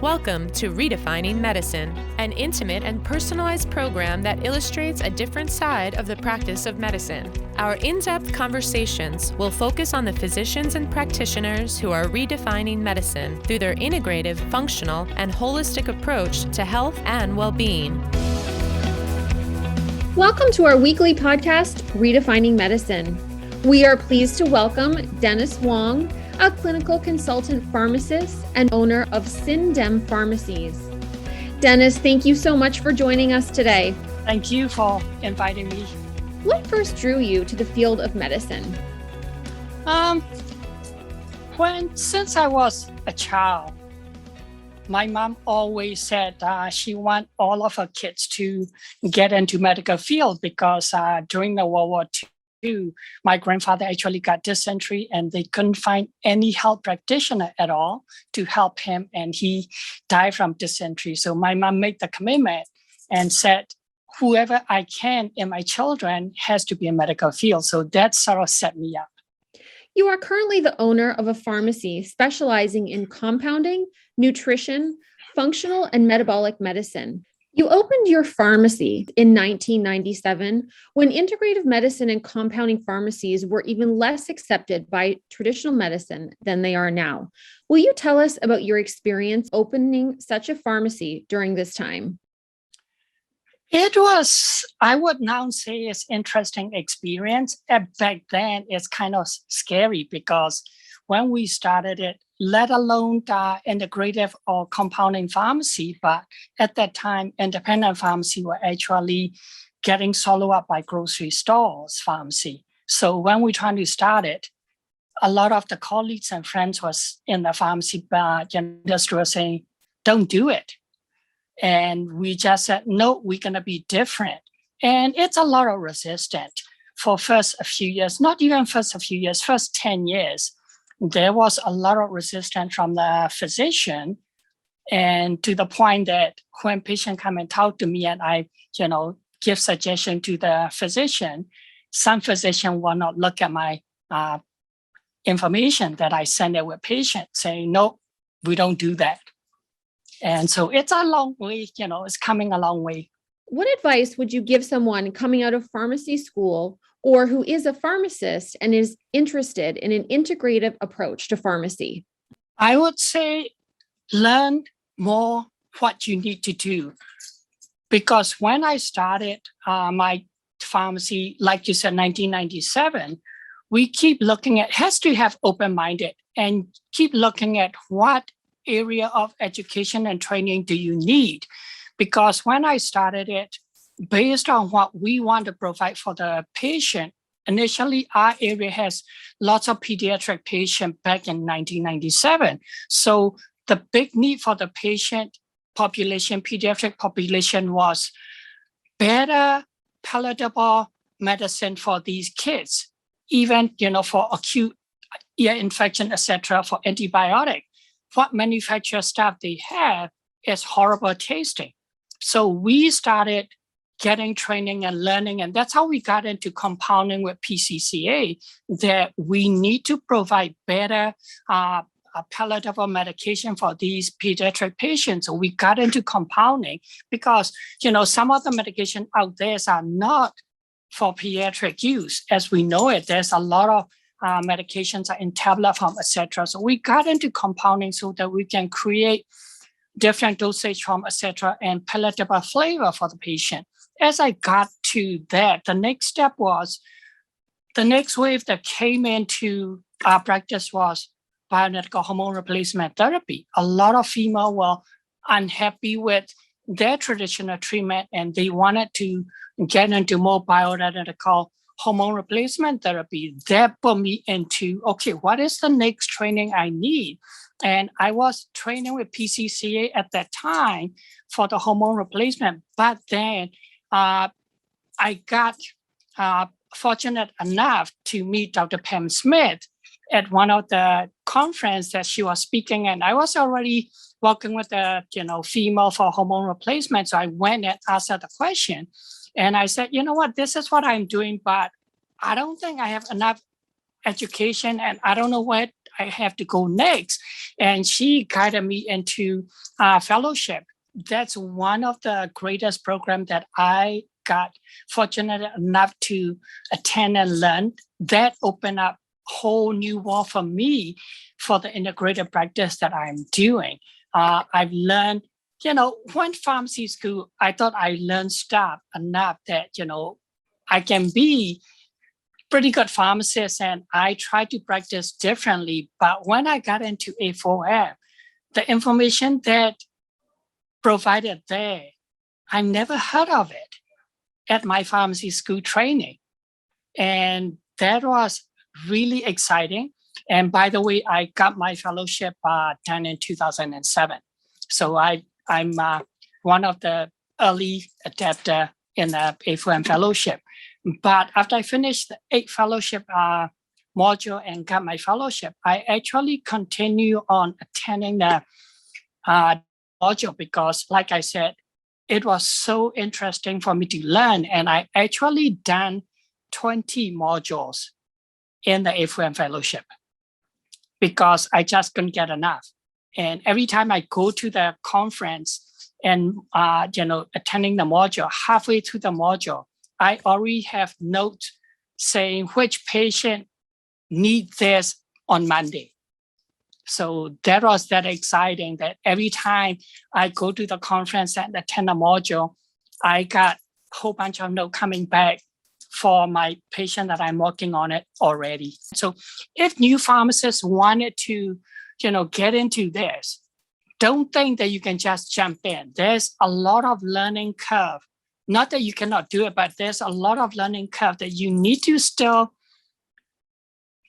Welcome to Redefining Medicine, an intimate and personalized program that illustrates a different side of the practice of medicine. Our in-depth conversations will focus on the physicians and practitioners who are redefining medicine through their integrative, functional, and holistic approach to health and well-being. Welcome to our weekly podcast, Redefining Medicine. We are pleased to welcome Dennis Wong, a clinical consultant pharmacist and owner of CinDen Pharmacies. Dennis, thank you so much for joining us today. Thank you for inviting me. What first drew you to the field of medicine? Since I was a child, my mom always said she wants all of her kids to get into medical field because during the World War II, my grandfather actually got dysentery and they couldn't find any health practitioner at all to help him, and he died from dysentery. So my mom made the commitment and said, whoever I can in my children has to be in medical field. So that sort of set me up. You are currently the owner of a pharmacy specializing in compounding, nutrition, functional and metabolic medicine. You opened your pharmacy in 1997 when integrative medicine and compounding pharmacies were even less accepted by traditional medicine than they are now. Will you tell us about your experience opening such a pharmacy during this time? It was, I would now say, it's interesting experience. Back then, it's kind of scary because when we started it, let alone the integrative or compounding pharmacy, but at that time, independent pharmacy were actually getting swallowed up by grocery stores pharmacy. So when we tried to start it, a lot of the colleagues and friends was in the pharmacy industry were saying, don't do it. And we just said, no, we're going to be different. And it's a lot of resistance for first a few years, not even first a few years, first 10 years. There was a lot of resistance from the physician, and to the point that when patient come and talk to me and I, give suggestion to the physician, some physician will not look at my information that I send it with patient saying, no, we don't do that. And so it's a long way, it's coming a long way. What advice would you give someone coming out of pharmacy school or who is a pharmacist and is interested in an integrative approach to pharmacy? I would say learn more what you need to do. Because when I started my pharmacy, like you said, 1997, we keep looking at, has to have open-minded and keep looking at what area of education and training do you need? Because when I started it, based on what we want to provide for the patient, initially our area has lots of pediatric patients back in 1997. So the big need for the patient population, pediatric population, was better palatable medicine for these kids, even for acute ear infection, etc., for antibiotic. What manufacturer stuff they have is horrible tasting. So we started getting training and learning, and that's how we got into compounding with PCCA, that we need to provide better palatable medication for these pediatric patients. So we got into compounding because, some of the medication out there are not for pediatric use. As we know it, there's a lot of medications are in tablet form, etc. So we got into compounding so that we can create different dosage form, etc., and palatable flavor for the patient. As I got to that, the next step was, the next wave that came into our practice was bioidentical hormone replacement therapy. A lot of females were unhappy with their traditional treatment and they wanted to get into more bioidentical hormone replacement therapy. That put me into, okay, what is the next training I need? And I was training with PCCA at that time for the hormone replacement. But then I got fortunate enough to meet Dr. Pam Smith at one of the conference that she was speaking. And I was already working with a female for hormone replacement. So I went and asked her the question. And I said, you know what, this is what I'm doing, but I don't think I have enough education and I don't know what I have to go next. And she guided me into fellowship. That's one of the greatest programs that I got fortunate enough to attend and learn. That opened up a whole new world for me for the integrated practice that I'm doing. I've learned, when pharmacy school, I thought I learned stuff enough that, I can be pretty good pharmacist, and I try to practice differently. But when I got into FAARFM, the information that provided there, I never heard of it at my pharmacy school training. And that was really exciting. And by the way, I got my fellowship done in 2007. So I'm one of the early adapter in the FAARFM fellowship. But after I finished the 8 fellowship module and got my fellowship, I actually continue on attending the module because, like I said, it was so interesting for me to learn. And I actually done 20 modules in the FAARFM fellowship because I just couldn't get enough. And every time I go to the conference and attending the module, halfway through the module, I already have notes saying which patient need this on Monday. So that was that exciting that every time I go to the conference and attend a module, I got a whole bunch of notes coming back for my patient that I'm working on it already. So if new pharmacists wanted to, get into this, don't think that you can just jump in. There's a lot of learning curve. Not that you cannot do it, but there's a lot of learning curve that you need to still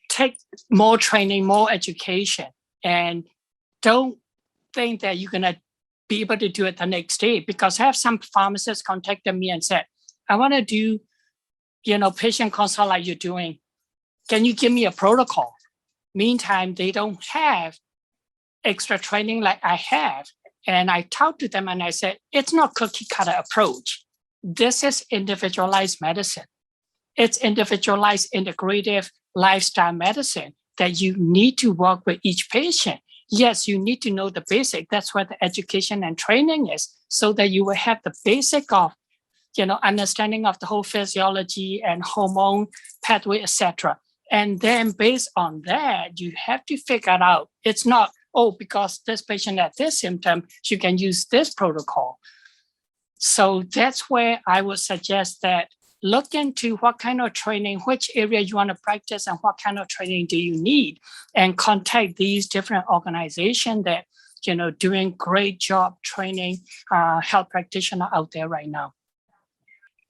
take more training, more education. And don't think that you're going to be able to do it the next day, because I have some pharmacists contacted me and said, I want to do, patient consult like you're doing. Can you give me a protocol? Meantime, they don't have extra training like I have. And I talked to them and I said, it's not cookie cutter approach. This is individualized medicine. It's individualized integrative lifestyle medicine that you need to work with each patient. Yes, you need to know the basic. That's where the education and training is, so that you will have the basic of, understanding of the whole physiology and hormone pathway, etc. And then based on that, you have to figure it out. It's not, because this patient had this symptom, you can use this protocol. So that's where I would suggest that look into what kind of training, which area you want to practice, and what kind of training do you need, and contact these different organizations that, doing great job training health practitioner out there right now.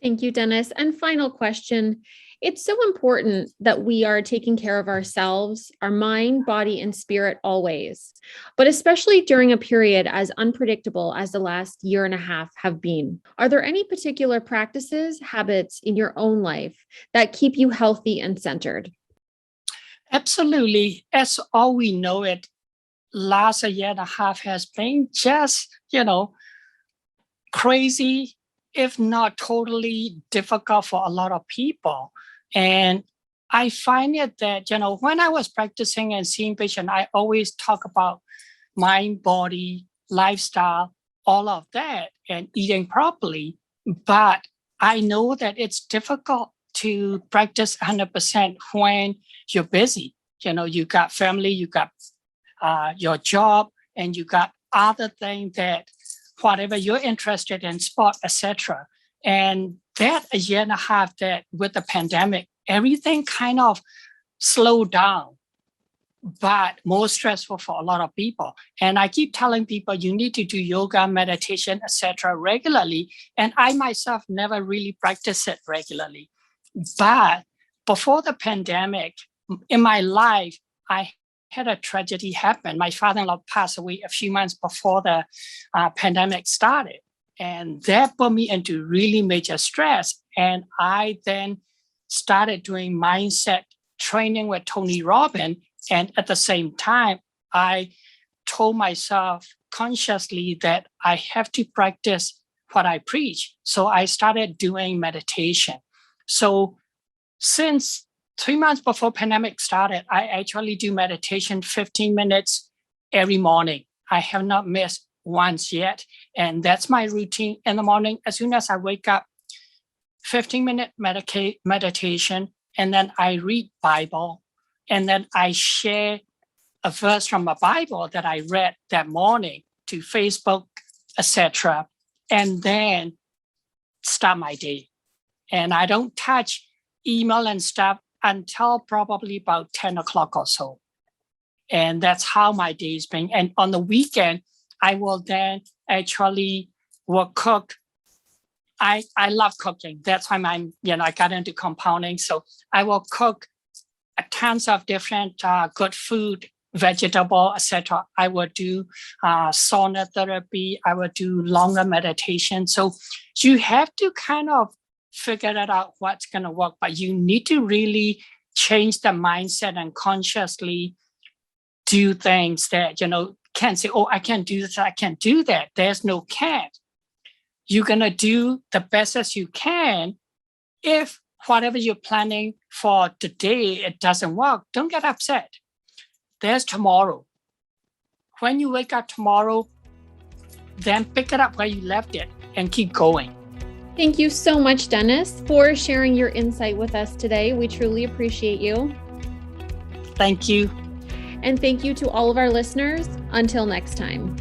Thank you, Dennis. And final question. It's so important that we are taking care of ourselves, our mind, body, and spirit always, but especially during a period as unpredictable as the last year and a half have been. Are there any particular practices, habits in your own life that keep you healthy and centered? Absolutely. As all we know it, last year and a half has been just, crazy, if not totally difficult for a lot of people. And I find it that, when I was practicing and seeing patients, I always talk about mind, body, lifestyle, all of that, and eating properly. But I know that it's difficult to practice 100% when you're busy. You got family, you got your job, and you got other things that whatever you're interested in, sport, etc. And that a year and a half that with the pandemic, everything kind of slowed down, but more stressful for a lot of people. And I keep telling people you need to do yoga, meditation, etc. regularly. And I myself never really practiced it regularly. But before the pandemic, in my life, I had a tragedy happen. My father-in-law passed away a few months before the pandemic started. And that put me into really major stress. And I then started doing mindset training with Tony Robbins. And at the same time, I told myself consciously that I have to practice what I preach. So I started doing meditation. So since 3 months before pandemic started, I actually do meditation 15 minutes every morning. I have not missed once yet. And that's my routine in the morning. As soon as I wake up, 15-minute meditation, and then I read Bible, and then I share a verse from a Bible that I read that morning to Facebook, etc., and then start my day. And I don't touch email and stuff until probably about 10 o'clock or so. And that's how my day is been. And on the weekend, I will then actually cook. I love cooking. That's why I got into compounding. So I will cook tons of different good food, vegetable, etc. I will do sauna therapy. I will do longer meditation. So you have to kind of figure it out what's going to work, but you need to really change the mindset and consciously do things that, can't say, oh, I can't do this, I can't do that. There's no can't. You're going to do the best as you can. If whatever you're planning for today, it doesn't work, don't get upset. There's tomorrow. When you wake up tomorrow, then pick it up where you left it and keep going. Thank you so much, Dennis, for sharing your insight with us today. We truly appreciate you. Thank you. And thank you to all of our listeners. Until next time.